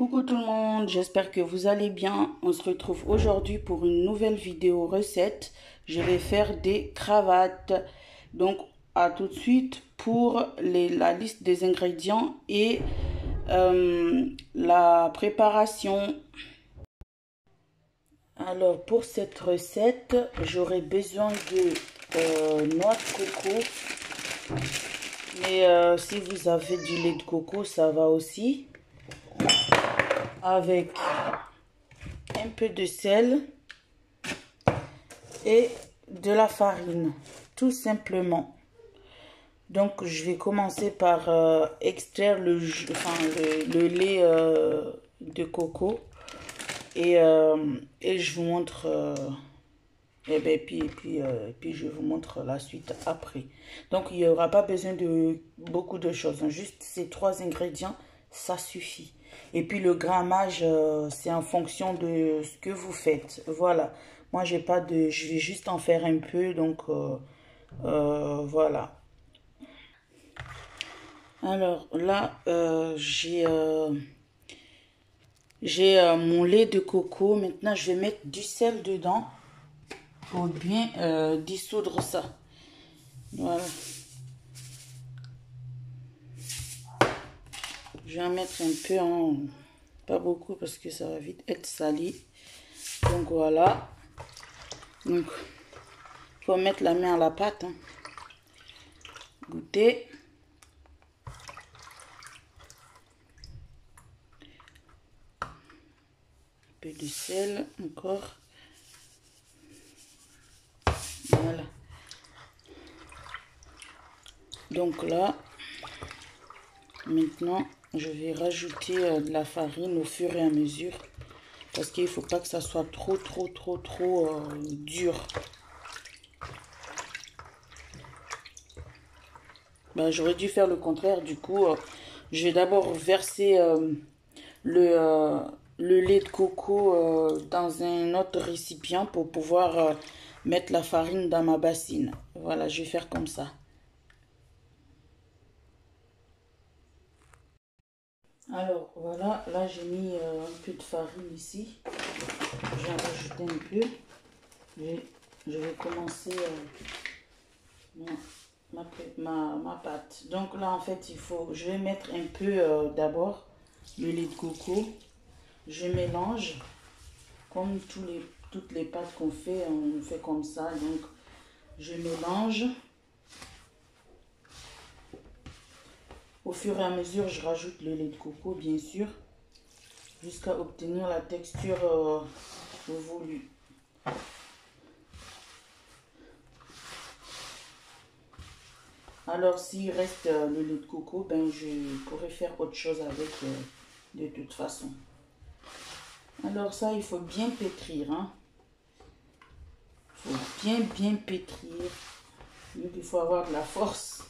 Coucou tout le monde, j'espère que vous allez bien. On se retrouve aujourd'hui pour une nouvelle vidéo recette. Je vais faire des cravates. Donc à tout de suite pour la liste des ingrédients et la préparation. Alors pour cette recette, j'aurai besoin de noix de coco. Mais si vous avez du lait de coco, ça va aussi. Avec un peu de sel et de la farine, tout simplement. Donc je vais commencer par extraire le lait de coco et je vous montre puis je vous montre la suite après. Donc il n'y aura pas besoin de beaucoup de choses, hein. Juste ces 3 ingrédients, ça suffit. Et puis le grammage, c'est en fonction de ce que vous faites. Voilà. Moi, je vais juste en faire un peu. Donc, voilà. Alors là, j'ai mon lait de coco. Maintenant, je vais mettre du sel dedans pour bien dissoudre ça. Voilà. Je vais en mettre un peu, hein, pas beaucoup parce que ça va vite être sali. Donc voilà. Donc, il faut mettre la main à la pâte, hein. Goûter. Un peu de sel encore. Voilà. Donc là, maintenant, je vais rajouter de la farine au fur et à mesure. Parce qu'il ne faut pas que ça soit trop dur. Ben, j'aurais dû faire le contraire. Du coup, je vais d'abord verser le lait de coco dans un autre récipient pour pouvoir mettre la farine dans ma bassine. Voilà, je vais faire comme ça. Alors voilà, là j'ai mis un peu de farine ici. Je vais en rajouter un peu. Je vais commencer ma pâte. Donc là en fait je vais mettre un peu d'abord le lait de coco. Je mélange comme toutes les pâtes qu'on fait, on fait comme ça. Donc je mélange. Au fur et à mesure, je rajoute le lait de coco, bien sûr, jusqu'à obtenir la texture voulue. Alors, s'il reste le lait de coco, ben, je pourrais faire autre chose avec de toute façon. Alors ça, il faut bien pétrir, hein. Il faut bien pétrir. Donc, il faut avoir de la force.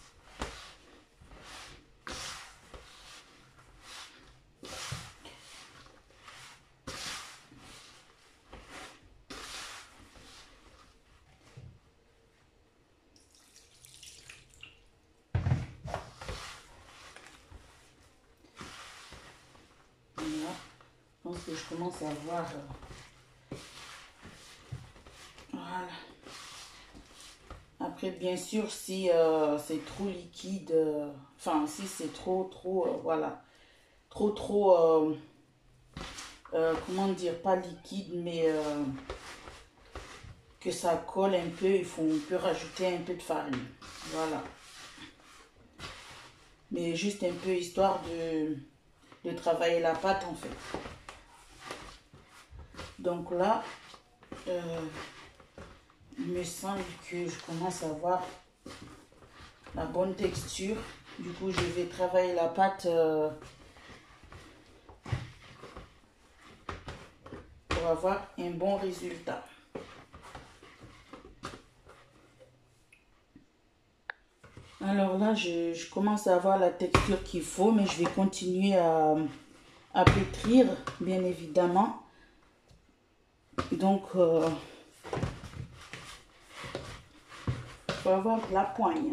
Je pense que je commence à voir. Voilà. Après, bien sûr, si c'est trop liquide, enfin, si c'est trop, voilà, comment dire, pas liquide, mais que ça colle un peu, on peut rajouter un peu de farine. Voilà. Mais juste un peu histoire de travailler la pâte, en fait. Donc là, il me semble que je commence à avoir la bonne texture. Du coup, je vais travailler la pâte pour avoir un bon résultat. Alors là, je commence à avoir la texture qu'il faut, mais je vais continuer à pétrir, bien évidemment. Donc, il faut avoir de la poigne.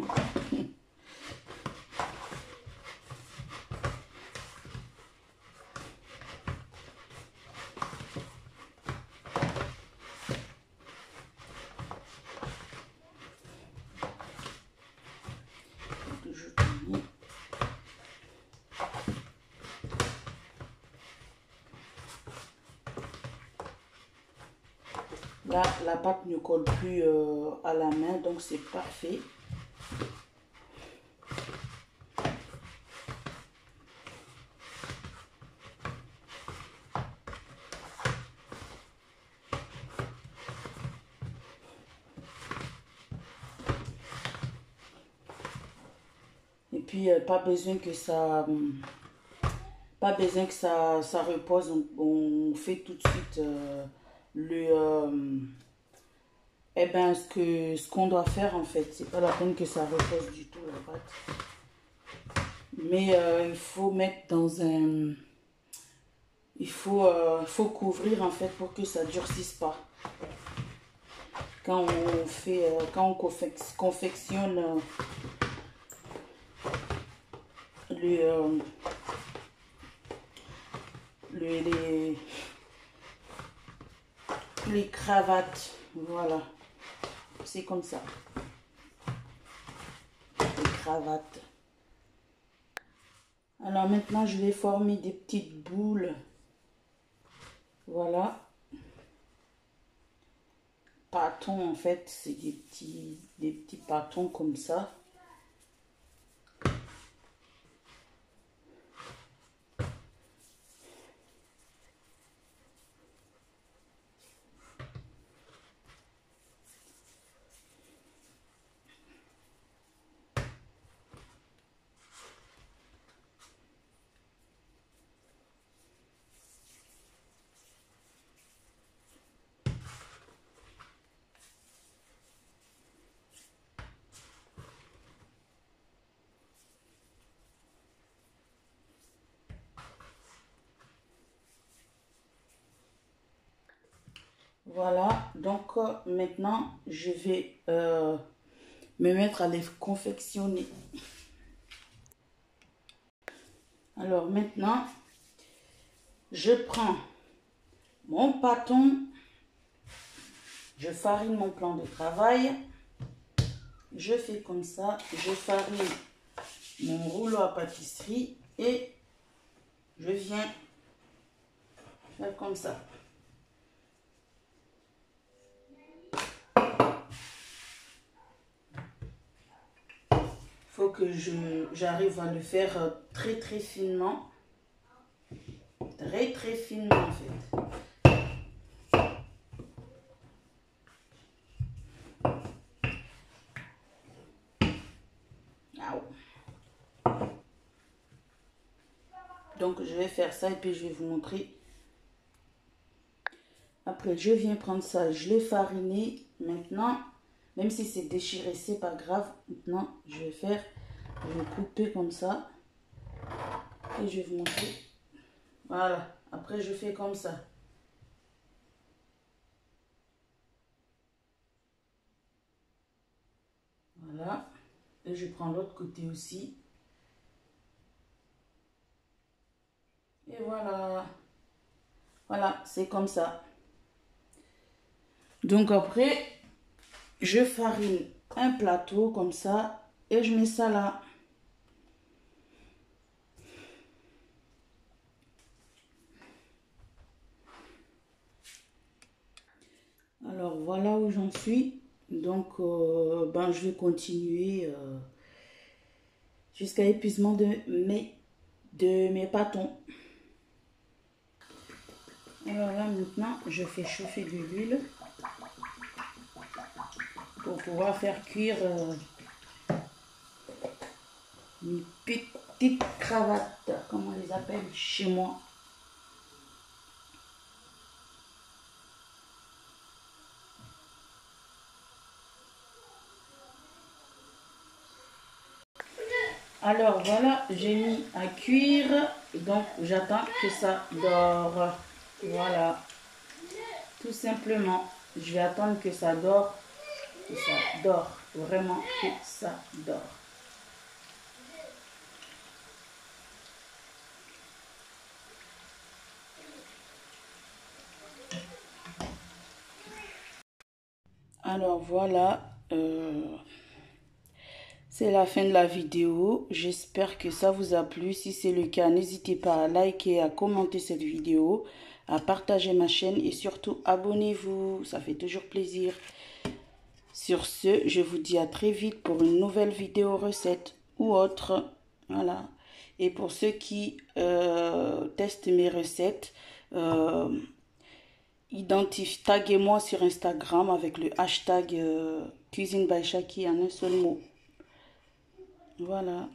Là, la pâte ne colle plus à la main, donc c'est parfait. Et puis, pas besoin que ça repose. On fait tout de suite ce qu'on doit faire en fait. C'est pas la peine que ça repose du tout la pâte. Mais il faut mettre dans un... Il faut couvrir en fait pour que ça durcisse pas. Quand on fait, quand on confectionne les cravates, voilà, c'est comme ça, les cravates. Alors maintenant je vais former des petites boules, voilà, pâtons en fait, c'est des petits pâtons comme ça. Voilà, donc maintenant je vais me mettre à les confectionner. Alors maintenant, je prends mon pâton, je farine mon plan de travail, je fais comme ça, je farine mon rouleau à pâtisserie et je viens faire comme ça. Faut que j'arrive à le faire très finement. Très finement en fait. Donc je vais faire ça et puis je vais vous montrer. Après je viens prendre ça, je l'ai fariné. Maintenant, même si c'est déchiré, c'est pas grave. Maintenant je vais couper comme ça. Et je vais vous montrer. Voilà, après je fais comme ça. Voilà, et je prends l'autre côté aussi. Et voilà. Voilà, c'est comme ça. Donc après, je farine un plateau comme ça et je mets ça là. Alors voilà où j'en suis. Donc je vais continuer jusqu'à l'épuisement de mes pâtons. Alors là maintenant je fais chauffer de l'huile pour pouvoir faire cuire mes petites cravates, comme on les appelle chez moi. Alors voilà, j'ai mis à cuire, donc j'attends que ça dore. Voilà, tout simplement, je vais attendre que ça dore, vraiment que ça dore. Alors voilà, c'est la fin de la vidéo. J'espère que ça vous a plu. Si c'est le cas, n'hésitez pas à liker et à commenter cette vidéo, à partager ma chaîne et surtout abonnez-vous, ça fait toujours plaisir. Sur ce, je vous dis à très vite pour une nouvelle vidéo recette ou autre. Voilà. Et pour ceux qui testent mes recettes, taguez-moi sur Instagram avec le hashtag Cuisine by Chaki en un seul mot. Voilà.